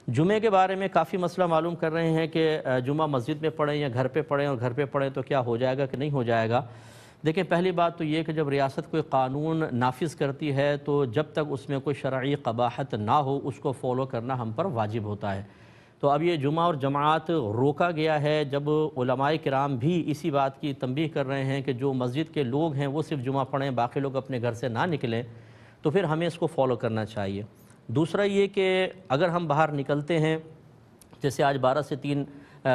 جمعے کے بارے میں کافی مسئلہ معلوم کر رہے ہیں کہ جمعہ مسجد میں پڑھیں یا گھر پہ پڑھیں، اور گھر پہ پڑھیں تو کیا ہو جائے گا کہ نہیں ہو جائے گا۔ دیکھیں، پہلی بات تو یہ کہ جب ریاست کوئی قانون نافذ کرتی ہے تو جب تک اس میں کوئی شرعی قباحت نہ ہو اس کو فالو کرنا ہم پر واجب ہوتا ہے۔ تو اب یہ جمعہ اور جماعت روکا گیا ہے، جب علماء کرام بھی اسی بات کی تنبیہ کر رہے ہیں کہ جو مسجد کے لوگ ہیں وہ صرف جمعہ پڑھیں، باقی لوگ اپنے گھر سے نہ نکلیں، تو پھر ہمیں اس کو فالو کرنا چاہیے۔ دوسرا یہ کہ اگر ہم باہر نکلتے ہیں، جیسے آج 12 سے 3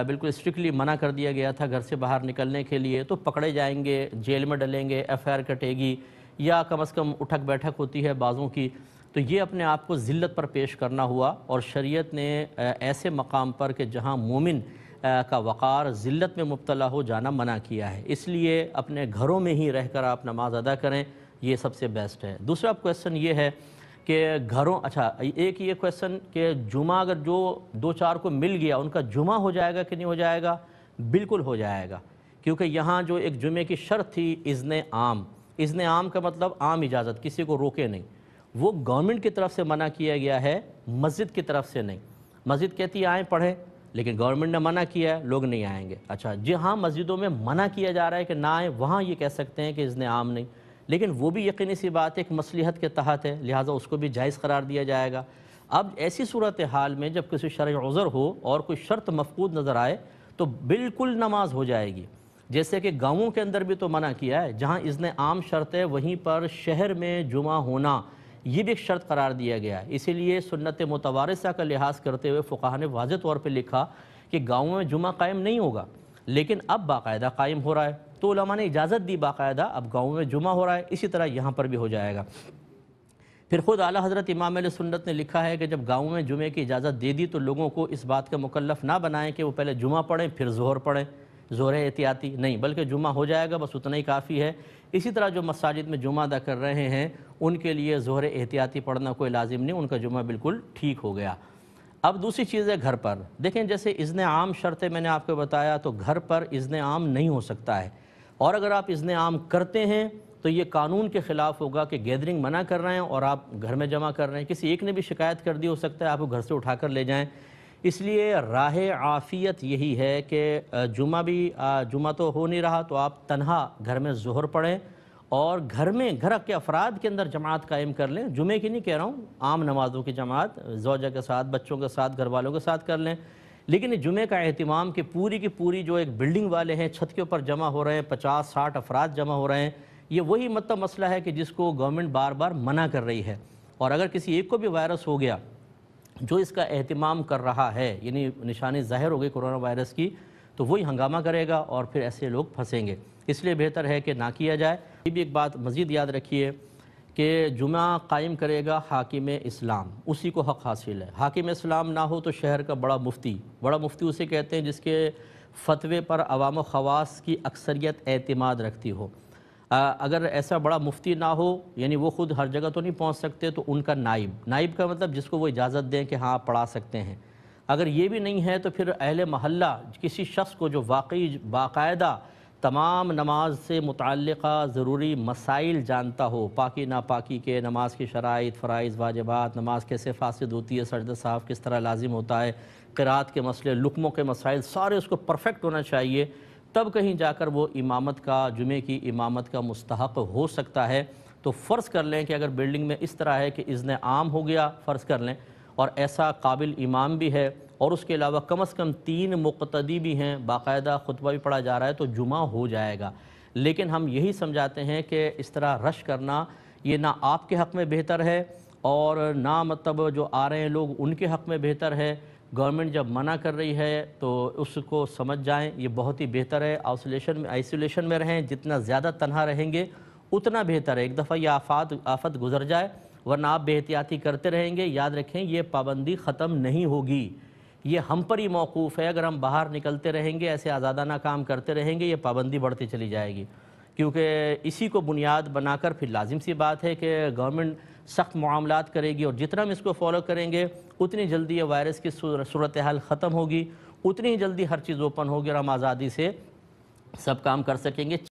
بالکل اسٹرکٹلی منع کر دیا گیا تھا گھر سے باہر نکلنے کے لیے، تو پکڑے جائیں گے، جیل میں ڈلیں گے، ایف آئی آر کٹے گی، یا کم از کم اٹھک بیٹھک ہوتی ہے بعضوں کی، تو یہ اپنے آپ کو ذلت پر پیش کرنا ہوا۔ اور شریعت نے ایسے مقام پر کہ جہاں مومن کا وقار ذلت میں مبتلا ہو جانا منع کیا ہے، اس لیے اپنے گھروں میں ہی رہ کر آپ نماز ادا کریں، یہ سب سے بیسٹ ہے۔ دوسرا کویسچن یہ ہے کہ ایک یہ کویسچن کہ جمعہ اگر جو 2-4 کو مل گیا ان کا جمعہ ہو جائے گا کہ نہیں ہو جائے گا؟ بالکل ہو جائے گا، کیونکہ یہاں جو ایک جمعے کی شرط تھی اذن عام، اذن عام کا مطلب عام اجازت، کسی کو روکے نہیں، وہ گورنمنٹ کی طرف سے منع کیا گیا ہے، مسجد کی طرف سے نہیں۔ مسجد کہتی ہے آئیں پڑھیں، لیکن گورنمنٹ نے منع کیا ہے، لوگ نہیں آئیں گے۔ جی ہاں، مسجدوں میں منع کیا جا رہا ہے کہ نہ آئیں، وہاں یہ کہہ سکتے ہیں کہ اذن عام نہیں، لیکن وہ بھی یقینی سی بات ہے کہ مصلحت کے تحت ہے، لہٰذا اس کو بھی جائز قرار دیا جائے گا۔ اب ایسی صورتحال میں جب کسی شرعی عذر ہو اور کوئی شرط مفقود نظر آئے تو بالکل نماز ہو جائے گی۔ جیسے کہ گاؤں کے اندر بھی تو منع کیا ہے، جہاں اذن عام شرط ہے وہیں پر شہر میں جمعہ ہونا یہ بھی ایک شرط قرار دیا گیا ہے۔ اسی لیے سنت متوارثہ کا لحاظ کرتے ہوئے فقہا نے واضح طور پہ لکھا کہ گاؤں میں جمعہ قائم نہیں ہوگا، لیکن اب باقاعدہ قائم ہو رہا ہے، تو علماء نے اجازت دی باقاعدہ، اب گاؤں میں جمعہ ہو رہا ہے، اسی طرح یہاں پر بھی ہو جائے گا۔ پھر خود اعلیٰ حضرت امام اہل سنت نے لکھا ہے کہ جب گاؤں میں جمعے کی اجازت دے دی تو لوگوں کو اس بات کا مکلف نہ بنائیں کہ وہ پہلے جمعہ پڑھیں پھر ظہر پڑھیں، ظہر احتیاطی نہیں، بلکہ جمعہ ہو جائے گا، بس اتنا ہی کافی ہے۔ اسی طرح جو مساجد میں جمعہ ادا کر رہے ہیں ان کے لیے ظہر احتیاطی پڑھنا کوئی لازم نہیں، ان کا جمعہ بالکل ٹھیک ہو گیا۔ اب دوسری چیز ہے گھر پر، دیکھیں جیسے اذن عام شرط ہے، میں نے آپ کو بتایا، تو گھر پر اذن عام نہیں ہو سکتا ہے، اور اگر آپ اذن عام کرتے ہیں تو یہ قانون کے خلاف ہوگا کہ گیدرنگ منع کر رہے ہیں اور آپ گھر میں جمع کر رہے ہیں، کسی ایک نے بھی شکایت کر دی، ہو سکتا ہے آپ کو گھر سے اٹھا کر لے جائیں۔ اس لیے راہ عافیت یہی ہے کہ جمعہ تو ہو نہیں رہا تو آپ تنہا گھر میں ظہر پڑھیں، اور گھر کے افراد کے اندر جماعت قائم کر لیں، جمعے کی نہیں کہہ رہا ہوں، عام نمازوں کی جماعت زوجہ کے ساتھ، بچوں کے ساتھ، گھر والوں کے ساتھ کر لیں، لیکن جمعے کا اہتمام کہ پوری کی پوری جو ایک بلڈنگ والے ہیں چھت کے اوپر جمع ہو رہے ہیں، 50-60 افراد جمع ہو رہے ہیں، یہ وہی مسئلہ ہے کہ جس کو گورنمنٹ بار بار منع کر رہی ہے، اور اگر کسی ایک کو بھی وائرس ہو گیا جو اس کا اہتمام کر رہا ہے، یعنی نشانی ظاہر ہو گئی کورونا وائرس کی، تو وہی ہنگامہ کرے گا اور پھر ایسے لوگ پھنسیں گے، اس لیے بہتر ہے کہ نہ کیا جائے۔ یہ بھی ایک بات مزید یاد رکھیے کہ جمعہ قائم کرے گا حاکم اسلام، اسی کو حق حاصل ہے۔ حاکم اسلام نہ ہو تو شہر کا بڑا مفتی اسے کہتے ہیں جس کے فتوے پر عوام و خواص کی اکثریت اعتماد رکھتی ہو۔ اگر ایسا بڑا مفتی نہ ہو، یعنی وہ خود ہر جگہ تو نہیں پہنچ سکتے، تو ان کا نائب کا مطلب جس کو وہ اجازت دیں کہ ہاں آپ پڑھا سکتے ہیں۔ اگر یہ بھی نہیں ہے تو پھر اہل محلہ کسی شخص کو جو واقعی باقاعدہ تمام نماز سے متعلقہ ضروری مسائل جانتا ہو، پاکی ناپاکی کے، نماز کی شرائط، فرائض، واجبات، نماز کیسے فاسد ہوتی ہے، سجدہ صاحب کس طرح لازم ہوتا ہے، قرات کے مسئلے، لقموں کے مسائل، سارے اس کو پرفیکٹ ہونا چاہیے، تب کہیں جا کر وہ امامت کا، جمعے کی امامت کا مستحق ہو سکتا ہے۔ تو فرض کر لیں کہ اگر بلڈنگ میں اس طرح ہے کہ اذن عام ہو گیا، فرض کر لیں، اور ایسا قابل امام بھی ہے، اور اس کے علاوہ کم از کم 3 مقتدی بھی ہیں، باقاعدہ خطبہ بھی پڑھا جا رہا ہے، تو جمعہ ہو جائے گا۔ لیکن ہم یہی سمجھاتے ہیں کہ اس طرح رش کرنا یہ نہ آپ کے حق میں بہتر ہے، اور نہ جو آ رہے ہیں لوگ ان کے حق میں بہتر ہے۔ گورنمنٹ جب منع کر رہی ہے تو اس کو سمجھ جائیں، یہ بہت ہی بہتر ہے، آئسولیشن میں رہیں، جتنا زیادہ تنہا رہیں گے اتنا بہتر ہے۔ ایک دفعہ یہ آفت گزر جائے، ورنہ آپ بے احتیاطی کرتے رہیں گے، یاد رکھیں یہ پابندی ختم نہیں ہوگی، یہ ہم پر ہی موقوف ہے۔ اگر ہم باہر نکلتے رہیں گے، ایسے آزادانہ کام کرتے رہیں گے، یہ پابندی بڑھتی چلی جائے گی، کیونکہ اسی کو بنیاد بنا کر پھر لازم سی بات ہے کہ گورنمنٹ سخت معاملات کرے گی، اور جتنا ہم اس کو فالو کریں گے اتنی جلدی یہ وائرس کی صورتحال ختم ہوگی، اتنی ہی جلدی ہر چیز اوپن ہوگی اور ہم آزادی سے سب کام کر سکیں گے۔